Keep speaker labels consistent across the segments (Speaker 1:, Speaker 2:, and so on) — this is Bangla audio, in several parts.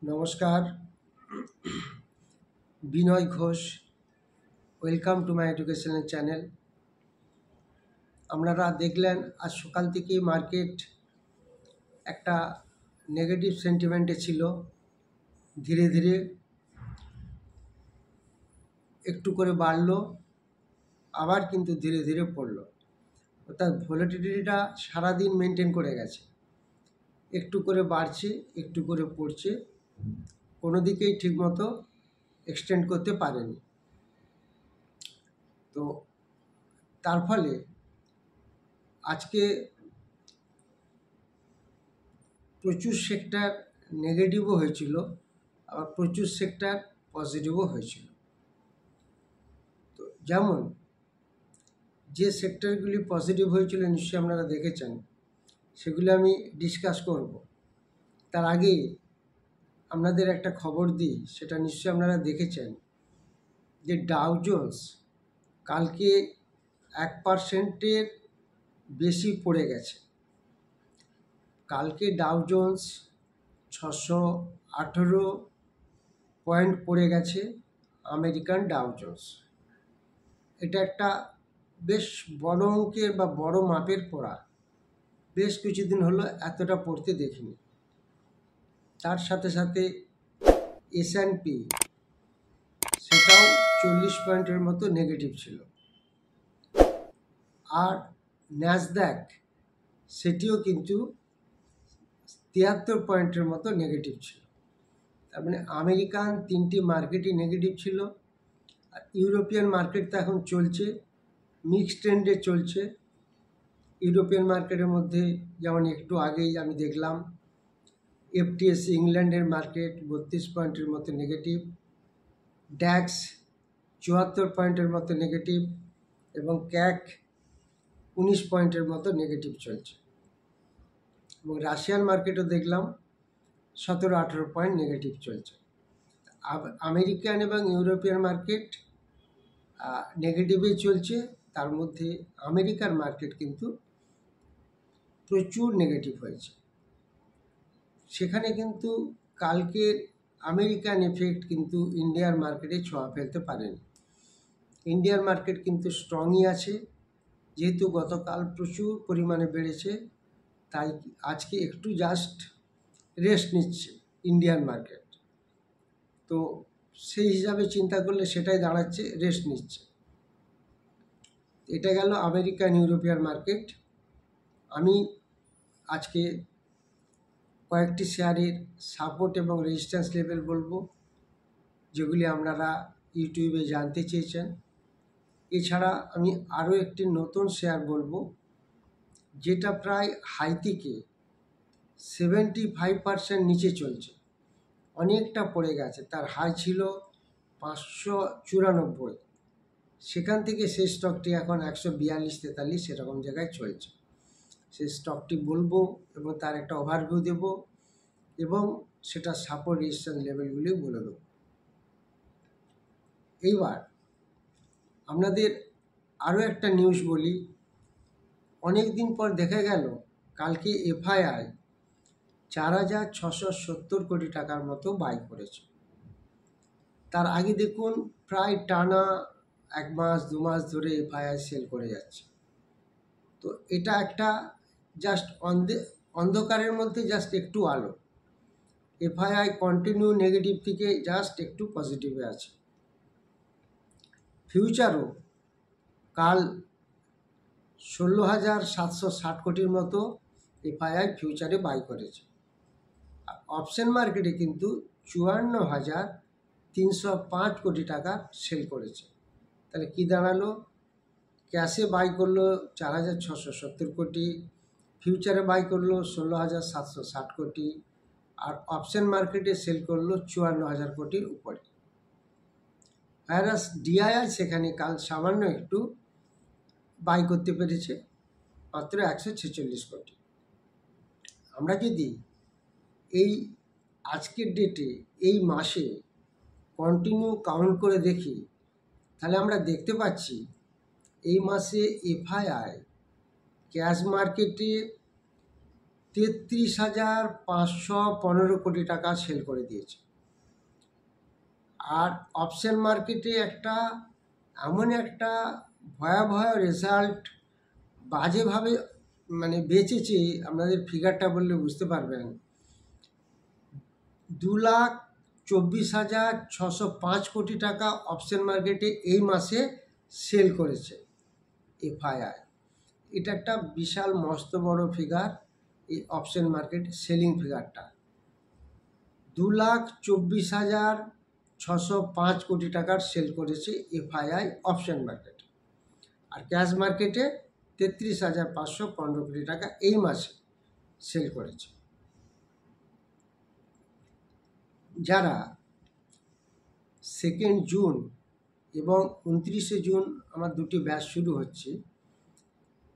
Speaker 1: নমস্কার, Binoy Ghosh. Welcome to my educational channel. আপনারা দেখলেন আজ সকাল থেকেই মার্কেট একটা নেগেটিভ সেন্টিমেন্টে ছিল। ধীরে ধীরে একটু করে বাড়লো, আবার কিন্তু ধীরে ধীরে পড়লো। অর্থাৎ ভোলাটিলিটিটা সারাদিন মেনটেন করে গেছে। একটু করে বাড়ছে, একটু করে পড়ছে, কোনো দিকেই ঠিকমতো এক্সটেন্ড করতে পারেনি। তো তার ফলে আজকে প্রচুর সেক্টর নেগেটিভও হয়েছিল, আবার প্রচুর সেক্টর পজিটিভও হয়েছিল। তো যেমন যে সেক্টরগুলি পজিটিভ হয়েছিল নিশ্চয়ই আপনারা দেখেছেন, সেগুলি আমি ডিসকাস করব। তার আগে আপনাদের একটা খবর দিই, সেটা নিশ্চয়ই আপনারা দেখেছেন যে ডাউ জোন্স কালকে 1% বেশি পড়ে গেছে। কালকে ডাউ জোন্স 618 পয়েন্ট পড়ে গেছে, আমেরিকান ডাউ জোন্স। এটা একটা বেশ বড় অঙ্কের বা বড় মাপের পড়া। বেশ কিছুদিন হলো এতটা পড়তে দেখিনি। তার সাথে সাথে S&P সেটাও 40 পয়েন্টের মতো নেগেটিভ ছিল। আর ন্যাসড্যাক সেটিও কিন্তু 73 পয়েন্টের মতো নেগেটিভ ছিল। তার মানে আমেরিকান 3টি মার্কেটই নেগেটিভ ছিল। আর ইউরোপিয়ান মার্কেট তো এখন চলছে, মিক্সড ট্রেন্ডে চলছে। ইউরোপিয়ান মার্কেটের মধ্যে যেমন একটু আগেই আমি দেখলাম FTSE ইংল্যান্ডের মার্কেট 32 পয়েন্টের মতো নেগেটিভ, ড্যাক্স 74 পয়েন্টের মতো নেগেটিভ এবং ক্যাক 19 পয়েন্টের মতো নেগেটিভ চলছে। এবং রাশিয়ান মার্কেটও দেখলাম 17-18 পয়েন্ট নেগেটিভ চলছে। আমেরিকান এবং ইউরোপিয়ান মার্কেট নেগেটিভেই চলছে। তার মধ্যে আমেরিকার মার্কেট কিন্তু প্রচুর নেগেটিভ হয়েছে। সেখানে কিন্তু কালকের আমেরিকান এফেক্ট কিন্তু ইন্ডিয়ার মার্কেটে ছোঁয়া ফেলতে পারেনি। ইন্ডিয়ার মার্কেট কিন্তু স্ট্রংই আছে, যেহেতু গতকাল প্রচুর পরিমাণে বেড়েছে, তাই আজকে একটু জাস্ট রেস্ট নিচ্ছে ইন্ডিয়ান মার্কেট। তো সেই হিসাবে চিন্তা করলে সেটাই দাঁড়াচ্ছে রেস্ট নিচ্ছে। এটা গেল আমেরিকান ইউরোপিয়ান মার্কেট। আমি আজকে কয়েকটি শেয়ারের সাপোর্ট এবং রেজিস্ট্যান্স লেভেল বলবো, যেগুলি আপনারা ইউটিউবে জানতে চেয়েছেন। এছাড়া আমি আরও একটি নতুন শেয়ার বলবো, যেটা প্রায় হাই থেকে 75% নিচে চলছে, অনেকটা পড়ে গেছে। তার হাই ছিল 594, সেখান থেকে সেই স্টকটি এখন 142-43 সেরকম জায়গায় চলছে। সেই স্টকটি বলবো এবং তার একটা ওভারভিউ দেব এবং সেটা সাপোর্ট রেজিস্ট্যান্স লেভেলগুলি বলে দেবো। এইবার আপনাদের আরও একটা নিউজ বলি। অনেক দিন পর দেখা গেল কালকে FII 4,670 কোটি টাকার মতো বাই করেছে। তার আগে দেখুন প্রায় টানা 1 মাস 2 মাস ধরে FII সেল করে যাচ্ছে। তো এটা একটা জাস্ট অন্ধকারের মধ্যে জাস্ট একটু আলো। FII কন্টিনিউ নেগেটিভ থেকে জাস্ট একটু পজিটিভে আছে। ফিউচারও কাল 16,760 কোটির মতো FII ফিউচারে বাই করেছে। অপশন মার্কেটে কিন্তু 54,305 কোটি টাকা সেল করেছে। তাহলে কি দাঁড়ালো? ক্যাশে বাই করলো 4,670 কোটি, ফিউচারে বাই করলো 16,760 কোটি, আর অপশন মার্কেটে সেল করলো 54,000 কোটির উপরে। ভাইরাস DII সেখানে কাল সামান্য একটু বাই করতে পেরেছে, মাত্র 146 কোটি। আমরা যদি এই আজকের ডেটে এই মাসে কন্টিনিউ কাউন্ট করে দেখি, তাহলে আমরা দেখতে পাচ্ছি এই মাসে FII ক্যাশ মার্কেটে 33,515 কোটি টাকা সেল করে দিয়েছে। আর অপশন মার্কেটে এমন একটা ভয়াবহ রেজাল্ট, বাজেভাবে বেঁচেছে, আপনাদের ফিগারটা বললে বুঝতে পারবেন। 2,24,605 কোটি টাকা অপশন মার্কেটে এই মাসে সেল করেছে এফআইআই। এটা একটা বিশাল মস্ত বড় ফিগার, এই অপশন মার্কেট সেলিং ফিগারটা। 2,24,605 কোটি টাকার সেল করেছে এফআইআই অপশন মার্কেট। আর ক্যাশ মার্কেটে 33,515 কোটি টাকা এই মাসে সেল করেছে। যারা 2 জুন এবং 29 জুন আমার দুটি ব্যাচ শুরু হচ্ছে।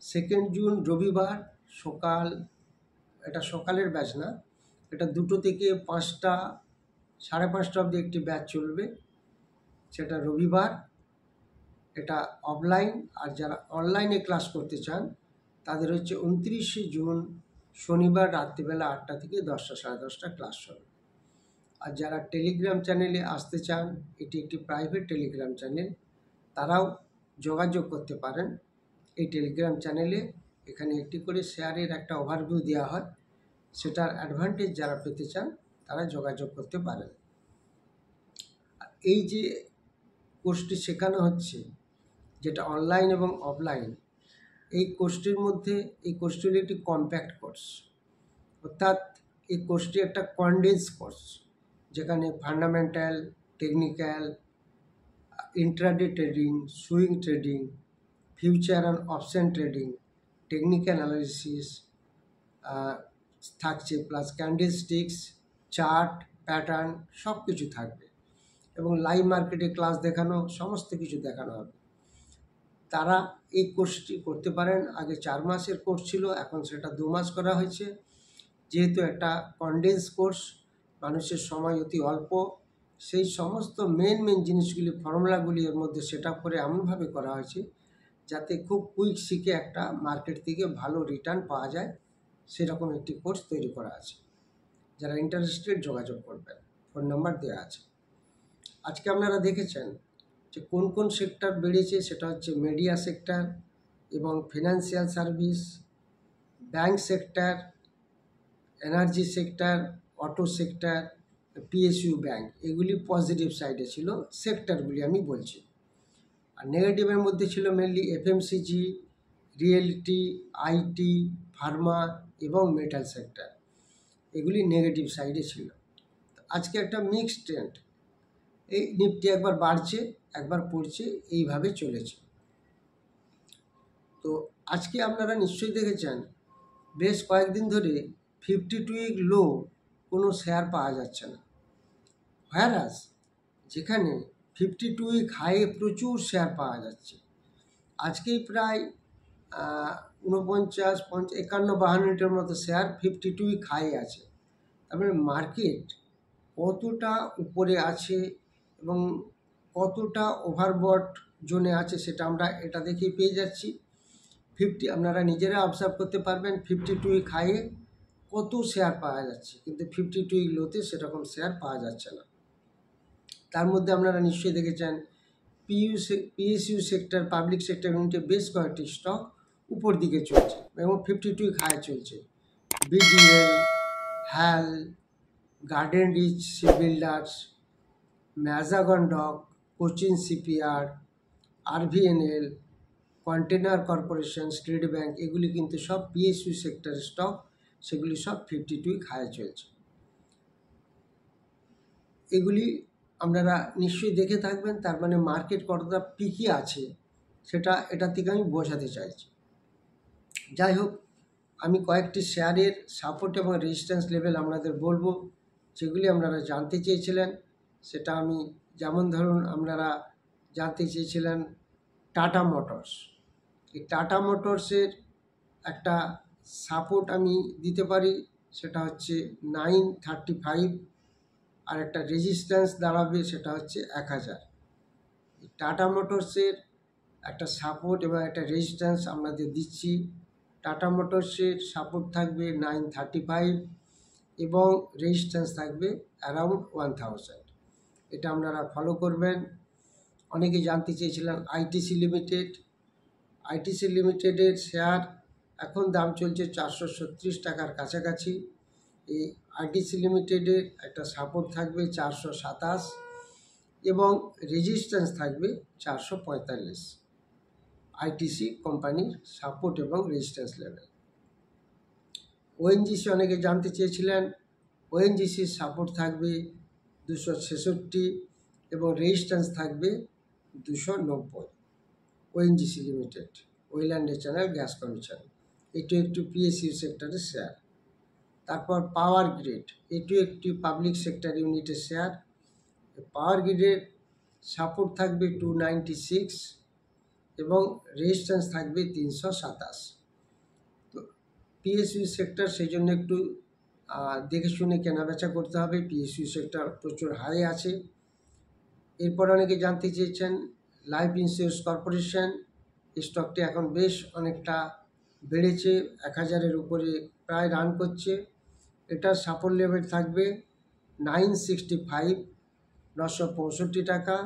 Speaker 1: 2 জুন রবিবার এটা সকালের ব্যাচ না, এটা 2টো থেকে 5টা, 5:30 অবধি একটি ব্যাচ চলবে, সেটা রবিবার। এটা অফলাইন। আর যারা অনলাইনে ক্লাস করতে চান তাদের হচ্ছে 29 জুন শনিবার রাত্রিবেলা 8টা থেকে 10টা, 10:30 ক্লাস হবে। আর যারা টেলিগ্রাম চ্যানেলে আসতে চান, এটি একটি প্রাইভেট টেলিগ্রাম চ্যানেল, তারাও যোগাযোগ করতে পারেন এই টেলিগ্রাম চ্যানেলে। এখানে একটি করে শেয়ারের একটা ওভারভিউ দেওয়া হয়, সেটার অ্যাডভান্টেজ যারা পেতে চান তারা যোগাযোগ করতে পারেন। আর এই যে কোর্সটি শেখানো হচ্ছে, যেটা অনলাইন এবং অফলাইন, এই কোর্সটির মধ্যে এই কোর্সটি হলো একটি কম্প্যাক্ট কোর্স, অর্থাৎ এই কোর্সটি একটা কনডেন্স কোর্স, যেখানে fundamental, technical, intraday trading, swing trading, future and option trading, technical analysis থাকছে, প্লাস ক্যান্ডেলস্টিক্স, চার্ট, প্যাটার্ন সব কিছু থাকবে, এবং লাইভ মার্কেটে ক্লাস দেখানো, সমস্ত কিছু দেখানো হবে। তারা এই কোর্সটি করতে পারেন। আগে 4 মাসের কোর্স ছিল, এখন সেটা 2 মাস করা হয়েছে। যেহেতু একটা কনডেন্স কোর্স, মানুষের সময় অতি অল্প, সেই সমস্ত মেন জিনিসগুলি, ফর্মুলাগুলি এর মধ্যে সেট আপ করে এমনভাবে করা হয়েছে যাতে খুব কুইক শিখে একটা মার্কেট থেকে ভালো রিটার্ন পাওয়া যায়, সেরকম একটি কোর্স তৈরি করা আছে। যারা ইন্টারেস্টেড যোগাযোগ করবেন, ফোন নাম্বার দেওয়া আছে। আজকে আপনারা দেখেছেন যে কোন কোন সেক্টর বেড়েছে, সেটা হচ্ছে মিডিয়া সেক্টর এবং financial service, bank sector, energy sector, auto sector, PSU bank. এগুলি পজিটিভ সাইডে ছিল সেক্টরগুলি আমি বলছি। আর নেগেটিভের মধ্যে ছিল mainly FMCG, reality, IT, Pharma এবং মেটাল সেক্টর। এগুলি নেগেটিভ সাইডে ছিল। আজকে একটা মিক্সড ট্রেন্ড, এই নিফটি একবার বাড়ছে, একবার পড়ছে, এইভাবে চলেছে। তো আজকে আপনারা নিশ্চয়ই দেখেছেন বেশ কয়েকদিন ধরে 52 উইক লো কোনো শেয়ার পাওয়া যাচ্ছে না, হোয়ারাস যেখানে 52 উইক হাইয়ে প্রচুর শেয়ার পাওয়া যাচ্ছে। আজকেই প্রায় 49, 51, 52 মিনিটের মতো শেয়ার 52 উইক হাই আছে। তারপরে মার্কেট কতটা উপরে আছে এবং কতটা ওভারবট জোনে আছে সেটা আমরা এটা দেখেই পেয়ে যাচ্ছি। আপনারা নিজেরা অবজার্ভ করতে পারবেন 52 উইক হাইয়ে কত শেয়ার পাওয়া যাচ্ছে, কিন্তু 52 উইক লোতে সেরকম শেয়ার পাওয়া যাচ্ছে না। তার মধ্যে আপনারা নিশ্চয়ই দেখেছেন পিএসইউ সেক্টর, পাবলিক সেক্টর ইউনিটে বেশ কয়েকটি স্টক উপর দিকে চলছে এবং 52 উইক হাই চলছে। BDL, HAL, Garden Reach Shipbuilders, Mazagon Dock, Cochin Shipyard, RVNL, Container Corporation, State Bank, এগুলি কিন্তু সব পিএসইউ সেক্টরের স্টক, সেগুলি সব 52 উইক হাই চলছে। এগুলি আপনারা নিশ্চয়ই দেখে থাকবেন। তার মানে মার্কেট কতটা পিকি আছে সেটা এটা থেকে আমি বোঝাতে চাইছি। যাই হোক, আমি কয়েকটি শেয়ারের সাপোর্ট এবং রেজিস্ট্যান্স লেভেল আপনাদের বলবো, যেগুলি আপনারা জানতে চেয়েছিলেন। সেটা আমি, যেমন ধরুন আপনারা জানতে চেয়েছিলেন টাটা মোটরস। এই টাটা মোটরসের একটা সাপোর্ট আমি দিতে পারি, সেটা হচ্ছে 935, আর একটা রেজিস্ট্যান্স দাঁড়াবে সেটা হচ্ছে 1000। টাটা মোটরসের একটা সাপোর্ট এবং একটা রেজিস্ট্যান্স আপনাদের দিচ্ছি। টাটা মোটরসের সাপোর্ট থাকবে 935 এবং রেজিস্ট্যান্স থাকবে অ্যারাউন্ড 1000। এটা আপনারা ফলো করবেন। অনেকে জানতে চেয়েছিলেন আইটিসি লিমিটেড। আইটিসি লিমিটেডের শেয়ার এখন দাম চলছে 436 টাকার কাছাকাছি। এই আইটিসি লিমিটেডের একটা সাপোর্ট থাকবে 427 এবং রেজিস্ট্যান্স থাকবে 445। আইটিসি কোম্পানির সাপোর্ট এবং রেজিস্ট্যান্স লেভেল। ওএনজিসি অনেকে জানতে চেয়েছিলেন, ওএনজিসির সাপোর্ট থাকবে 266 এবং রেজিস্ট্যান্স থাকবে 290। ONGC limited, oil and natural gas commission, এটি একটি পিএসইউ সেক্টরের শেয়ার। তারপর পাওয়ার গ্রিড, এটি একটি পাবলিক সেক্টর ইউনিটের শেয়ার। পাওয়ার গ্রিডের সাপোর্ট থাকবে 296 এবং রেজিস্ট্যান্স থাকবে 327। তো পিএসইউ সেক্টর, সেই জন্য একটু দেখে শুনে কেনাবেচা করতে হবে। পিএসইউ সেক্টর প্রচুর হাই আছে। এরপর অনেকে জানতে চেয়েছেন লাইফ ইন্স্যুরেন্স কর্পোরেশন, স্টকটি এখন বেশ অনেকটা বেড়েছে, 1000-এর উপরে প্রায় রান করছে। এটার সাপোর্ট লেভেল থাকবে 965, 965 টাকা,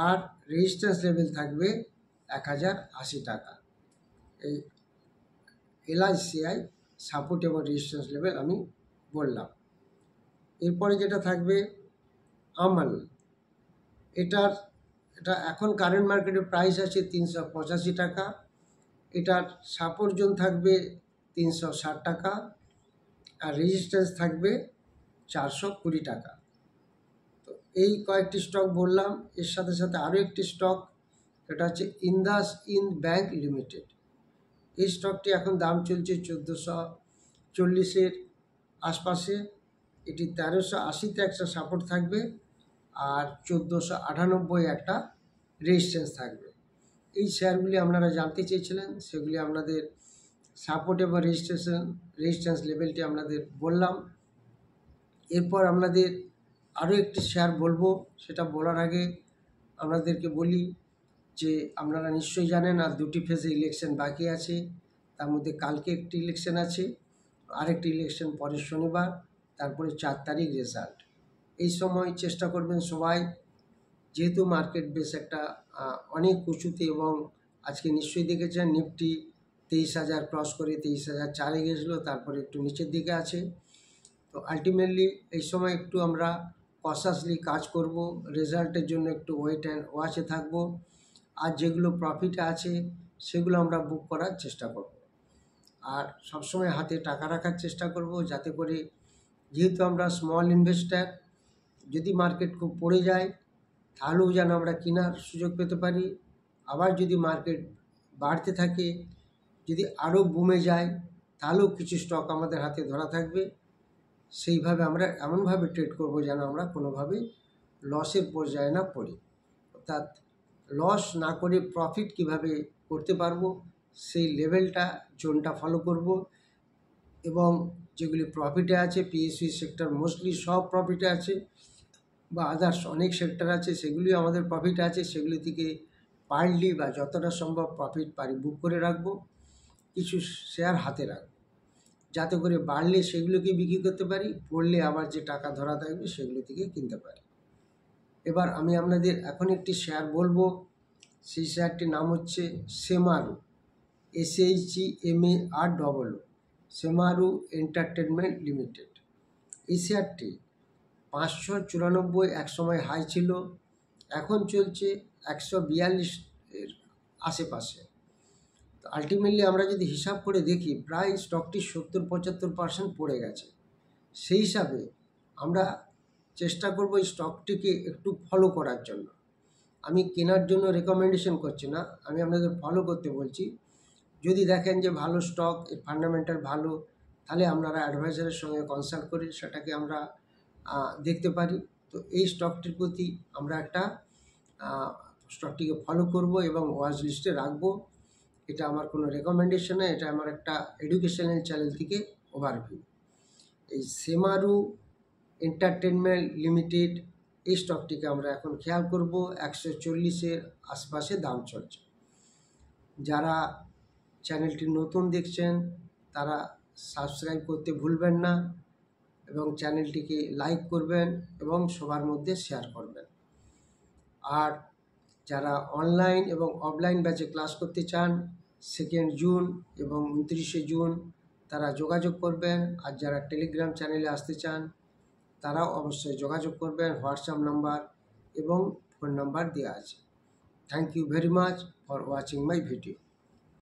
Speaker 1: আর রেজিস্ট্যান্স লেভেল থাকবে 1080 টাকা। এই এলআইসিআই সাপোর্ট এবং রেজিস্ট্যান্স লেভেল আমি বললাম। এরপরে যেটা থাকবে আমল, এটা এখন কারেন্ট মার্কেটে প্রাইস আছে 385 টাকা। এটার সাপোর্ট জোন থাকবে 360 টাকা আর রেজিস্ট্যান্স থাকবে 420 টাকা। তো এই কয়েকটি স্টক বললাম। এর সাথে সাথে আরও একটি স্টক, এটা হচ্ছে ইন্দাসইন্দ ব্যাংক লিমিটেড। এই স্টকটি এখন দাম চলছে 1440-এর আশপাশে। এটি 1380-তে একটা সাপোর্ট থাকবে আর 1498 একটা রেজিস্ট্যান্স থাকবে। এই শেয়ারগুলি আপনারা জানতে চেয়েছিলেন, সেগুলি আপনাদের সাপোর্ট এবং রেজিস্ট্যান্স লেভেলটি আপনাদের বললাম। এরপর আপনাদের আরও একটি শেয়ার বলবো, সেটা বলার আগে আপনাদেরকে বলি যে আপনারা নিশ্চয়ই জানেন আর 2টি ফেজে ইলেকশন বাকি আছে। তার মধ্যে কালকে একটি ইলেকশন আছে, আরেকটি ইলেকশন পরের শনিবার, তারপরে 4 তারিখ রেজাল্ট। এই সময় চেষ্টা করবেন সবাই, যেহেতু মার্কেট বেশ একটা অনেক উঁচুতে, এবং আজকে নিশ্চয়ই দেখেছেন নিফটি 23,000 ক্রস করে 23,004-এ গেছিলো, তারপরে একটু নিচের দিকে আছে। তো আলটিমেটলি এই সময় একটু আমরা কশাসলি কাজ করব, রেজাল্টের জন্য একটু ওয়েট অ্যান্ড ওয়াচে থাকবো। আর যেগুলো প্রফিটে আছে সেগুলো আমরা বুক করার চেষ্টা করব। আর সবসময় হাতে টাকা রাখার চেষ্টা করব, যাতে করে, যেহেতু আমরা স্মল ইনভেস্টার, যদি মার্কেট খুব পড়ে যায় তাহলেও যেন আমরা কেনার সুযোগ পেতে পারি। আবার যদি মার্কেট বাড়তে থাকে, যদি আরও বুমে যায়, তাহলেও কিছু স্টক আমাদের হাতে ধরা থাকবে। সেইভাবে আমরা এমনভাবে ট্রেড করব যেন আমরা কোনোভাবে লসের পর্যায়ে না পড়ি। অর্থাৎ লস না করে প্রফিট কিভাবে করতে পারবো, সেই লেভেলটা, জোনটা ফলো করব। এবং যেগুলি প্রফিটে আছে, পিএসইউ সেক্টর মোস্টলি সব প্রফিটে আছে, বা আদার্স অনেক সেক্টর আছে সেগুলিও আমাদের প্রফিট আছে, সেগুলি থেকে পারলি বা যতটা সম্ভব প্রফিট পারি বুক করে রাখবো, কিছু শেয়ার হাতে রাখবো, যাতে করে বাড়লে সেগুলোকে বিক্রি করতে পারি, পড়লে আবার যে টাকা ধরা থাকবে সেগুলো থেকে কিনতে পারি। এবার আমি আপনাদের এখন একটি শেয়ার বলবো, সেই শেয়ারটির নাম হচ্ছে সেমারু, SHEMAROO, সেমারু এন্টারটেনমেন্ট লিমিটেড। এই শেয়ারটি 594 এক সময় হাই ছিল, এখন চলছে 142-এর আশেপাশে। তো আলটিমেটলি আমরা যদি হিসাব করে দেখি, প্রায় স্টকটি 70-75% পড়ে গেছে। সেই হিসাবে আমরা চেষ্টা করব এই স্টকটিকে একটু ফলো করার জন্য। আমি কেনার জন্য রেকমেন্ডেশন করছি না, আমি আপনাদের ফলো করতে বলছি। যদি দেখেন যে ভালো স্টক, ফান্ডামেন্টাল ভালো, তাহলে আপনারা অ্যাডভাইজারের সঙ্গে কনসাল্ট করে সেটাকে আমরা দেখতে পারি। তো এই স্টকটির প্রতি আমরা একটা স্টকটিকে ফলো করব এবং ওয়াচ লিস্টে রাখবো। এটা আমার কোনো রেকমেন্ডেশন নয়, এটা আমার একটা এডুকেশনাল চ্যানেল থেকে ওভারভিউ। এই সেমারু এন্টারটেনমেন্ট লিমিটেড, এই স্টকটিকে আমরা এখন খেয়াল করব, 140-এর আশপাশে দাম চলছে। যারা চ্যানেলটি নতুন দেখছেন তারা সাবস্ক্রাইব করতে ভুলবেন না এবং চ্যানেলটিকে লাইক করবেন এবং সবার মধ্যে শেয়ার করবেন। আর যারা অনলাইন এবং অফলাইন ব্যাচে ক্লাস করতে চান 2 জুন এবং 29শে জুন তারা যোগাযোগ করবেন। আর যারা টেলিগ্রাম চ্যানেলে আসতে চান তারাও অবশ্যই যোগাযোগ করবেন, হোয়াটসঅ্যাপ নাম্বার এবং ফোন নাম্বার দেওয়া আছে। Thank you very much for watching my video.